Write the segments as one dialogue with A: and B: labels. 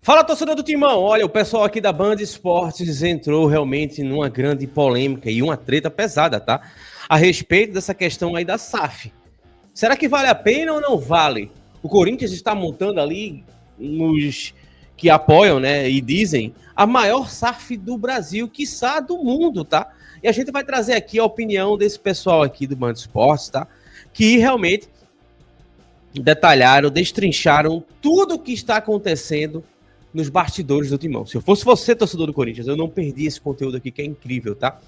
A: Fala, torcedor do Timão. Olha, o pessoal aqui da Band Esportes entrou realmente numa grande polêmica e uma treta pesada, tá? A respeito dessa questão aí da SAF. Será que vale a pena ou não vale? O Corinthians está montando ali, nos que apoiam, né, e dizem, a maior SAF do Brasil, quiçá do mundo, tá? E a gente vai trazer aqui a opinião desse pessoal aqui do Band Esportes, tá? Que realmente detalharam, destrincharam tudo o que está acontecendo nos bastidores do Timão. Se eu fosse você, torcedor do Corinthians, eu não perdi esse conteúdo aqui, que é incrível, tá?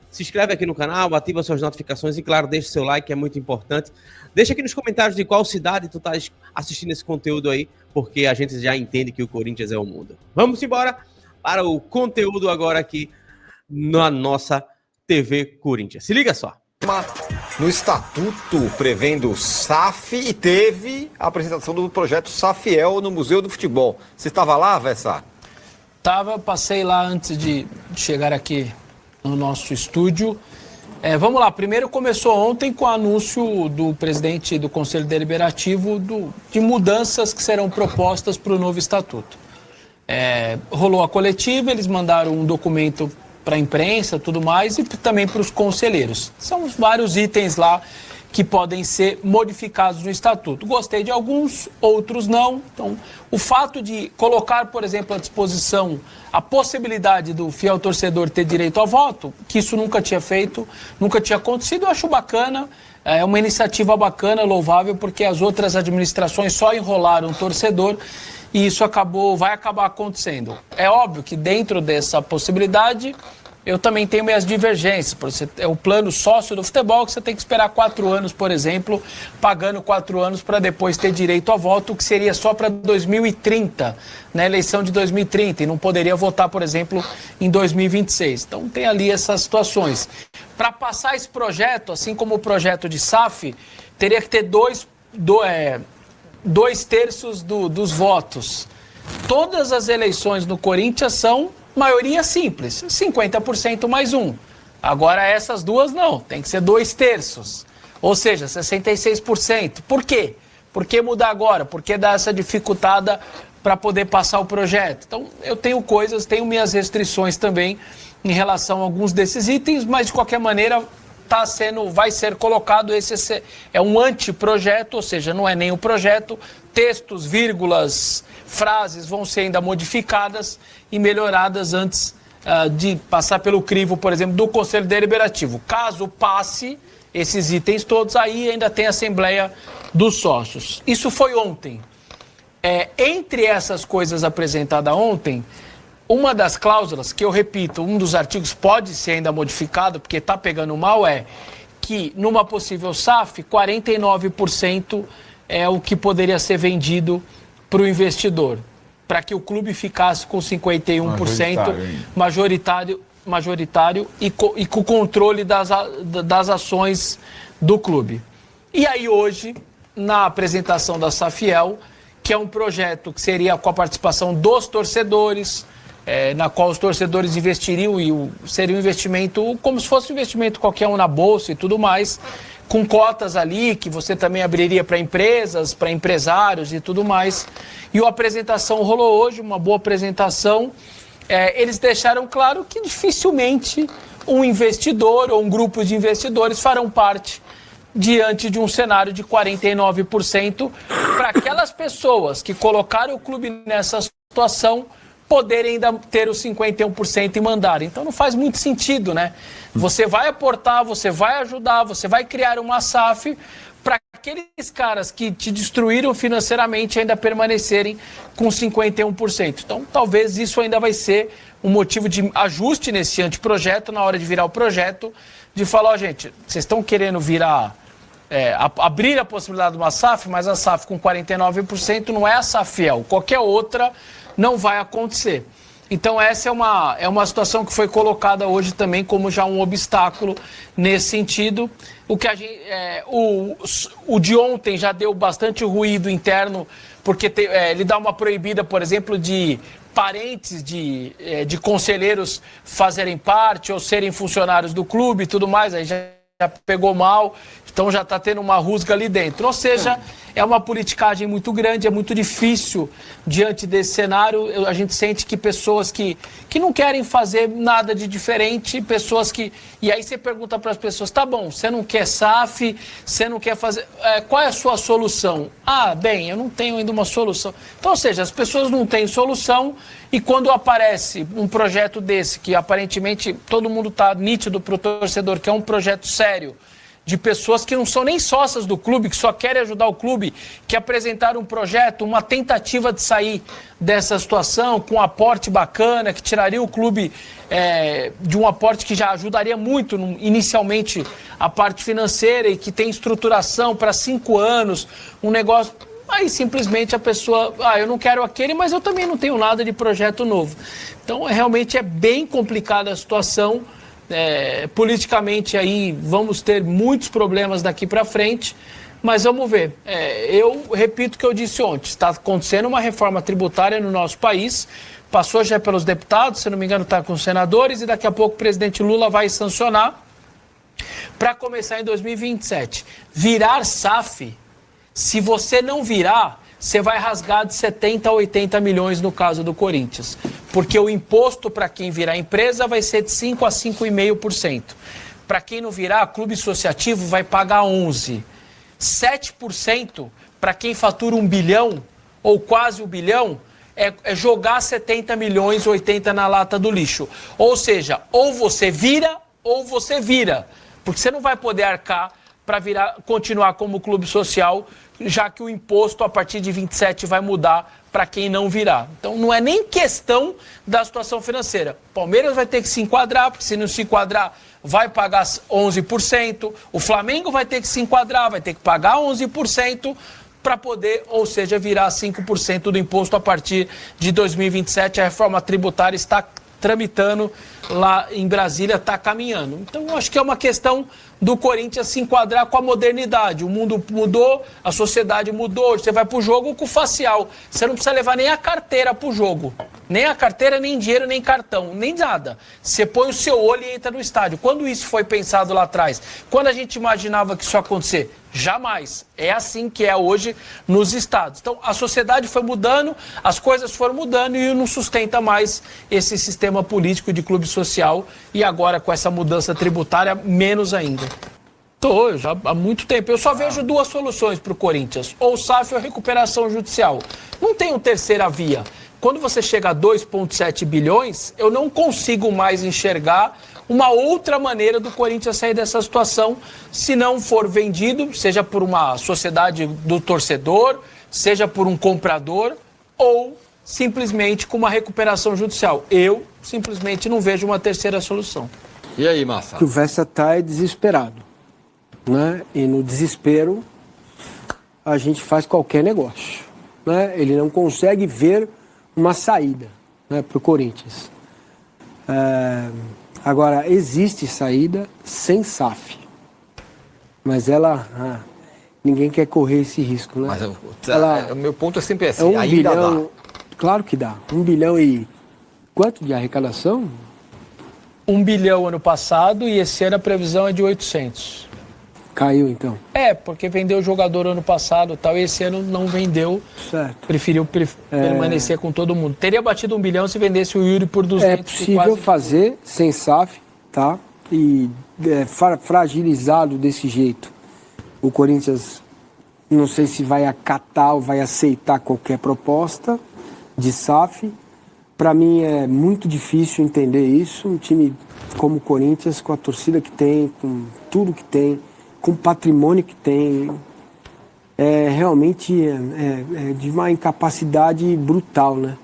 A: Se inscreve aqui no canal, ativa suas notificações e, claro, deixa seu like, que é muito importante. Deixa aqui nos comentários de qual cidade tu tá assistindo esse conteúdo aí, porque a gente já entende que o Corinthians é o mundo. Vamos embora para o conteúdo agora aqui na nossa TV Corinthians. Se liga só.
B: No estatuto prevendo SAF e teve a apresentação do projeto Safiel no Museu do Futebol. Você estava lá, Vessa?
C: Tava, passei lá antes de chegar aqui no nosso estúdio. Vamos lá, primeiro começou ontem com o anúncio do presidente do Conselho Deliberativo de mudanças que serão propostas para o novo estatuto. Rolou a coletiva, eles mandaram um documento para a imprensa, tudo mais, e também para os conselheiros. São vários itens lá que podem ser modificados no estatuto. Gostei de alguns, outros não. Então, o fato de colocar, por exemplo, à disposição a possibilidade do fiel torcedor ter direito ao voto, que isso nunca tinha feito, nunca tinha acontecido, eu acho bacana. É uma iniciativa bacana, louvável, porque as outras administrações só enrolaram o torcedor e isso vai acabar acontecendo. É óbvio que dentro dessa possibilidade eu também tenho minhas divergências. É o plano sócio do futebol que você tem que esperar 4 anos, por exemplo, pagando 4 anos para depois ter direito ao voto, que seria só para 2030, na eleição de 2030, e não poderia votar, por exemplo, em 2026. Então tem ali essas situações. Para passar esse projeto, assim como o projeto de SAF, teria que ter 2/3 dos votos. Todas as eleições no Corinthians são maioria simples, 50% mais 1. Agora essas duas não, tem que ser 2/3, ou seja, 66%. Por quê? Por que mudar agora? Por que dar essa dificultada para poder passar o projeto? Então eu tenho minhas restrições também em relação a alguns desses itens, mas de qualquer maneira vai ser colocado. Esse é um anteprojeto, ou seja, não é nem um projeto. Textos, vírgulas, frases vão ser ainda modificadas e melhoradas antes de passar pelo crivo, por exemplo, do Conselho Deliberativo. Caso passe esses itens todos, aí ainda tem a Assembleia dos Sócios. Isso foi ontem. Entre essas coisas apresentadas ontem, uma das cláusulas, que eu repito, um dos artigos pode ser ainda modificado, porque está pegando mal, é que numa possível SAF, 49% é o que poderia ser vendido para o investidor, para que o clube ficasse com 51% majoritário e com o controle das ações do clube. E aí hoje, na apresentação da Safiel, que é um projeto que seria com a participação dos torcedores, na qual os torcedores investiriam e seria um investimento como se fosse um investimento qualquer um na bolsa e tudo mais, com cotas ali que você também abriria para empresas, para empresários e tudo mais. E a apresentação rolou hoje, uma boa apresentação. Eles deixaram claro que dificilmente um investidor ou um grupo de investidores farão parte diante de um cenário de 49% para aquelas pessoas que colocaram o clube nessa situação poderem ainda ter os 51% e mandar. Então não faz muito sentido, né? Você vai aportar, você vai ajudar, você vai criar uma SAF para aqueles caras que te destruíram financeiramente ainda permanecerem com 51%. Então talvez isso ainda vai ser um motivo de ajuste nesse anteprojeto, na hora de virar o projeto, de falar, gente, vocês estão querendo virar, abrir a possibilidade de uma SAF, mas a SAF com 49% não é a Safiel. Qualquer outra não vai acontecer. Então essa é uma situação que foi colocada hoje também como já um obstáculo nesse sentido. O de ontem já deu bastante ruído interno, porque ele dá uma proibida, por exemplo, de parentes de conselheiros fazerem parte ou serem funcionários do clube e tudo mais. Aí já pegou mal, então já está tendo uma rusga ali dentro. Ou seja, é uma politicagem muito grande, é muito difícil diante desse cenário. A gente sente que pessoas que não querem fazer nada de diferente, pessoas que... E aí você pergunta para as pessoas, tá bom, você não quer SAF, você não quer fazer... qual é a sua solução? Ah, bem, eu não tenho ainda uma solução. Então, ou seja, as pessoas não têm solução e quando aparece um projeto desse, que aparentemente todo mundo está nítido para o torcedor, que é um projeto sério, de pessoas que não são nem sócias do clube, que só querem ajudar o clube, que apresentaram um projeto, uma tentativa de sair dessa situação com um aporte bacana, que tiraria o clube de um aporte que já ajudaria muito inicialmente a parte financeira e que tem estruturação para 5 anos, um negócio... Aí simplesmente a pessoa, eu não quero aquele, mas eu também não tenho nada de projeto novo. Então realmente é bem complicada a situação. Politicamente aí vamos ter muitos problemas daqui para frente, mas vamos ver. Eu repito o que eu disse ontem, está acontecendo uma reforma tributária no nosso país, passou já pelos deputados, se não me engano está com os senadores, e daqui a pouco o presidente Lula vai sancionar para começar em 2027. Virar SAF, se você não virar, você vai rasgar de 70 a 80 milhões no caso do Corinthians. Porque o imposto para quem virar empresa vai ser de 5 a 5,5%. Para quem não virar, clube associativo vai pagar 11%. 7% para quem fatura 1 bilhão, ou quase 1 bilhão, é jogar 70 milhões, 80 na lata do lixo. Ou seja, ou você vira, ou você vira. Porque você não vai poder arcar para continuar como clube social, já que o imposto a partir de 27 vai mudar para quem não virar. Então não é nem questão da situação financeira. Palmeiras vai ter que se enquadrar, porque se não se enquadrar vai pagar 11%. O Flamengo vai ter que se enquadrar, vai ter que pagar 11% para poder, ou seja, virar 5% do imposto a partir de 2027. A reforma tributária está tramitando lá em Brasília, está caminhando. Então, eu acho que é uma questão do Corinthians se enquadrar com a modernidade. O mundo mudou, a sociedade mudou. Você vai para o jogo com o facial. Você não precisa levar nem a carteira para o jogo. Nem a carteira, nem dinheiro, nem cartão, nem nada. Você põe o seu olho e entra no estádio. Quando isso foi pensado lá atrás? Quando a gente imaginava que isso ia acontecer? Jamais. É assim que é hoje nos estados. Então, a sociedade foi mudando, as coisas foram mudando e não sustenta mais esse sistema político de clube social e agora com essa mudança tributária, menos ainda. Já há muito tempo. Eu só vejo 2 soluções para o Corinthians, ou SAF ou recuperação judicial. Não tem uma terceira via. Quando você chega a 2,7 bilhões, eu não consigo mais enxergar uma outra maneira do Corinthians sair dessa situação, se não for vendido, seja por uma sociedade do torcedor, seja por um comprador, ou simplesmente com uma recuperação judicial. Eu simplesmente não vejo uma terceira solução.
B: E aí, Massa?
D: Que o Vessa é desesperado, né? E no desespero a gente faz qualquer negócio, né? Ele não consegue ver uma saída, né, para o Corinthians. Agora, existe saída sem SAF. Mas ninguém quer correr esse risco, né?
B: Mas o meu ponto é sempre assim,
D: 1
B: ainda
D: bilhão,
B: dá.
D: Claro que dá. 1 bilhão e... Quanto de arrecadação?
C: 1 bilhão ano passado e esse ano a previsão é de 800.
D: Caiu, então.
C: Porque vendeu o jogador ano passado tal, e esse ano não vendeu.
D: Certo.
C: Preferiu permanecer com todo mundo. Teria batido 1 bilhão se vendesse o Yuri por 200.
D: É possível fazer sem SAF, tá? E fragilizado desse jeito. O Corinthians, não sei se vai acatar ou vai aceitar qualquer proposta de SAF. Para mim é muito difícil entender isso. Um time como o Corinthians, com a torcida que tem, com tudo que tem, com o patrimônio que tem, realmente de uma incapacidade brutal, né?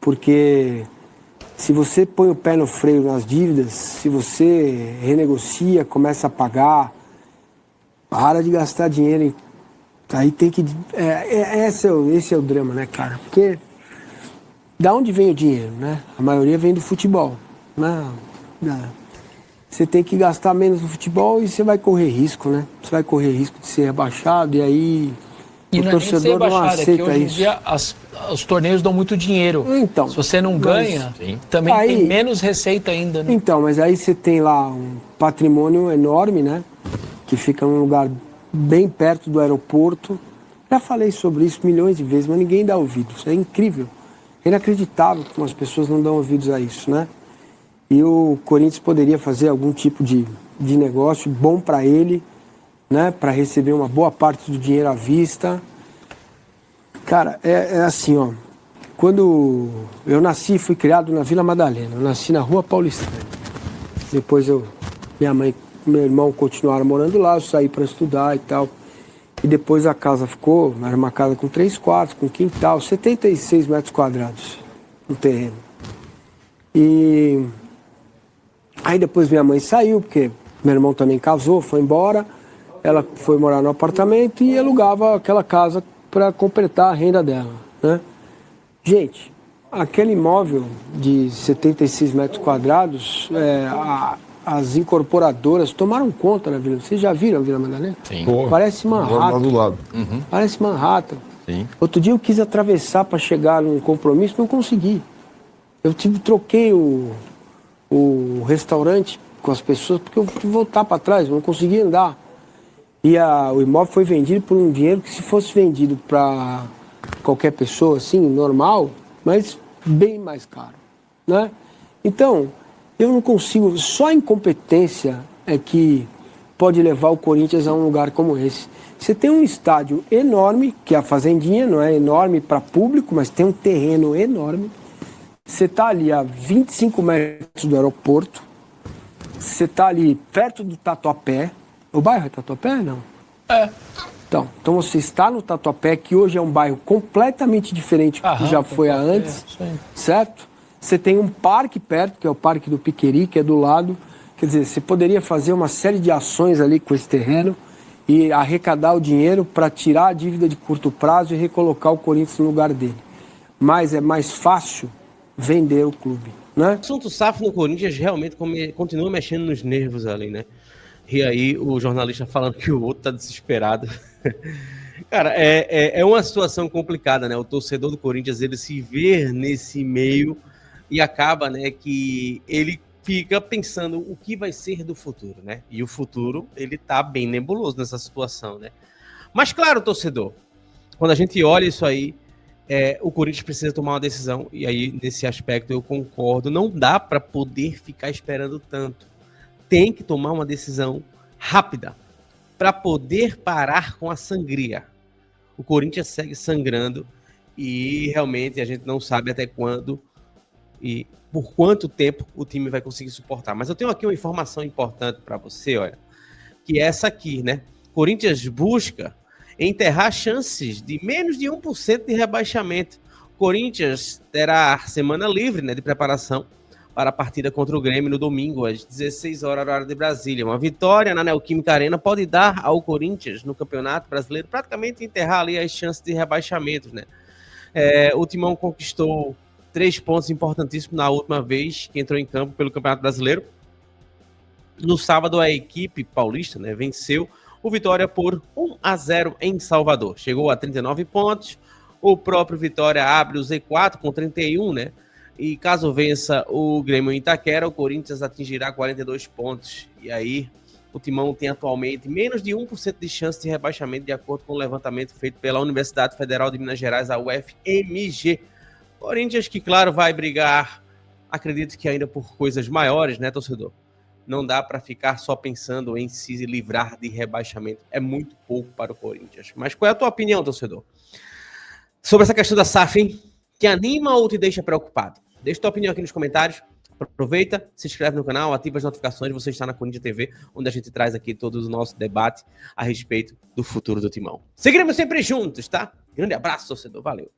D: Porque se você põe o pé no freio nas dívidas, se você renegocia, começa a pagar, para de gastar dinheiro, aí tem que... Esse é o drama, né, cara? Porque da onde vem o dinheiro, né? A maioria vem do futebol, né? Você tem que gastar menos no futebol e você vai correr risco, né? Você vai correr risco de ser rebaixado e aí
C: E
D: O
C: não é nem ser
D: torcedor não
C: rebaixado, é que
D: aceita
C: hoje em
D: isso.
C: dia os torneios dão muito dinheiro.
D: Então,
C: se você não
D: mas-
C: ganha,
B: Sim.
C: também
D: Aí-
C: tem menos receita ainda, né?
D: Então, mas aí você tem lá um patrimônio enorme, né? Que fica num lugar bem perto do aeroporto. Já falei sobre isso milhões de vezes, mas ninguém dá ouvido. Isso é incrível. É inacreditável como as pessoas não dão ouvidos a isso, né? E o Corinthians poderia fazer algum tipo de negócio bom para ele, né? Para receber uma boa parte do dinheiro à vista. Cara, é assim, ó. Quando eu nasci, fui criado na Vila Madalena. Eu nasci na Rua Paulistana. Depois minha mãe e meu irmão continuaram morando lá, eu saí para estudar e tal. E depois a casa ficou, era uma casa com 3 quartos, com quintal, 76 metros quadrados no terreno. E aí depois minha mãe saiu, porque meu irmão também casou, foi embora. Ela foi morar no apartamento e alugava aquela casa para completar a renda dela, né? Gente, aquele imóvel de 76 metros quadrados, as incorporadoras tomaram conta na Vila. Vocês já viram a Vila Madalena?
B: Sim.
D: Parece
E: Lá
D: Manhattan.
E: do lado.
D: Parece Manhattan.
B: Sim.
D: Outro dia eu quis atravessar para chegar num compromisso, não consegui. Eu troquei o restaurante com as pessoas porque eu tive que voltar para trás, não consegui andar. E o imóvel foi vendido por um dinheiro que, se fosse vendido para qualquer pessoa, assim, normal, mas bem mais caro, né? Então, eu não consigo, só a incompetência é que pode levar o Corinthians a um lugar como esse. Você tem um estádio enorme, que é a Fazendinha, não é enorme para público, mas tem um terreno enorme. Você está ali a 25 metros do aeroporto, você está ali perto do Tatuapé. O bairro é Tatuapé, não?
C: É.
D: Então você está no Tatuapé, que hoje é um bairro completamente diferente do que já foi antes,
C: isso aí.
D: certo? Você tem um parque perto, que é o Parque do Piqueri, que é do lado. Quer dizer, você poderia fazer uma série de ações ali com esse terreno e arrecadar o dinheiro para tirar a dívida de curto prazo e recolocar o Corinthians no lugar dele. Mas é mais fácil vender o clube, né?
A: O assunto SAF no Corinthians realmente continua mexendo nos nervos ali, né? E aí o jornalista falando que o outro tá desesperado. Cara, é uma situação complicada, né? O torcedor do Corinthians, ele se vê nesse meio e acaba, né, que ele fica pensando o que vai ser do futuro, né? E o futuro, ele tá bem nebuloso nessa situação, né? Mas claro, torcedor, quando a gente olha isso aí, o Corinthians precisa tomar uma decisão, e aí nesse aspecto eu concordo, não dá para poder ficar esperando tanto. Tem que tomar uma decisão rápida para poder parar com a sangria. O Corinthians segue sangrando e realmente a gente não sabe até quando e por quanto tempo o time vai conseguir suportar. Mas eu tenho aqui uma informação importante para você, olha, que é essa aqui, né? Corinthians busca enterrar chances de menos de 1% de rebaixamento. O Corinthians terá semana livre, né, de preparação para a partida contra o Grêmio no domingo, às 16 horas, horário de Brasília. Uma vitória na Neoquímica Arena pode dar ao Corinthians, no Campeonato Brasileiro, praticamente enterrar ali as chances de rebaixamento, né? O Timão conquistou 3 pontos importantíssimos na última vez que entrou em campo pelo Campeonato Brasileiro. No sábado, a equipe paulista, né, venceu o Vitória por 1-0 em Salvador. Chegou a 39 pontos. O próprio Vitória abre o Z4 com 31, né? E caso vença o Grêmio em Itaquera, o Corinthians atingirá 42 pontos. E aí, o Timão tem atualmente menos de 1% de chance de rebaixamento, de acordo com o levantamento feito pela Universidade Federal de Minas Gerais, a UFMG. Corinthians que, claro, vai brigar, acredito que ainda por coisas maiores, né, torcedor? Não dá para ficar só pensando em se livrar de rebaixamento. É muito pouco para o Corinthians. Mas qual é a tua opinião, torcedor? Sobre essa questão da SAF, hein? Te anima ou te deixa preocupado? Deixa tua opinião aqui nos comentários. Aproveita, se inscreve no canal, ativa as notificações. Você está na Corinthians TV, onde a gente traz aqui todo o nosso debate a respeito do futuro do Timão. Seguiremos sempre juntos, tá? Grande abraço, torcedor. Valeu.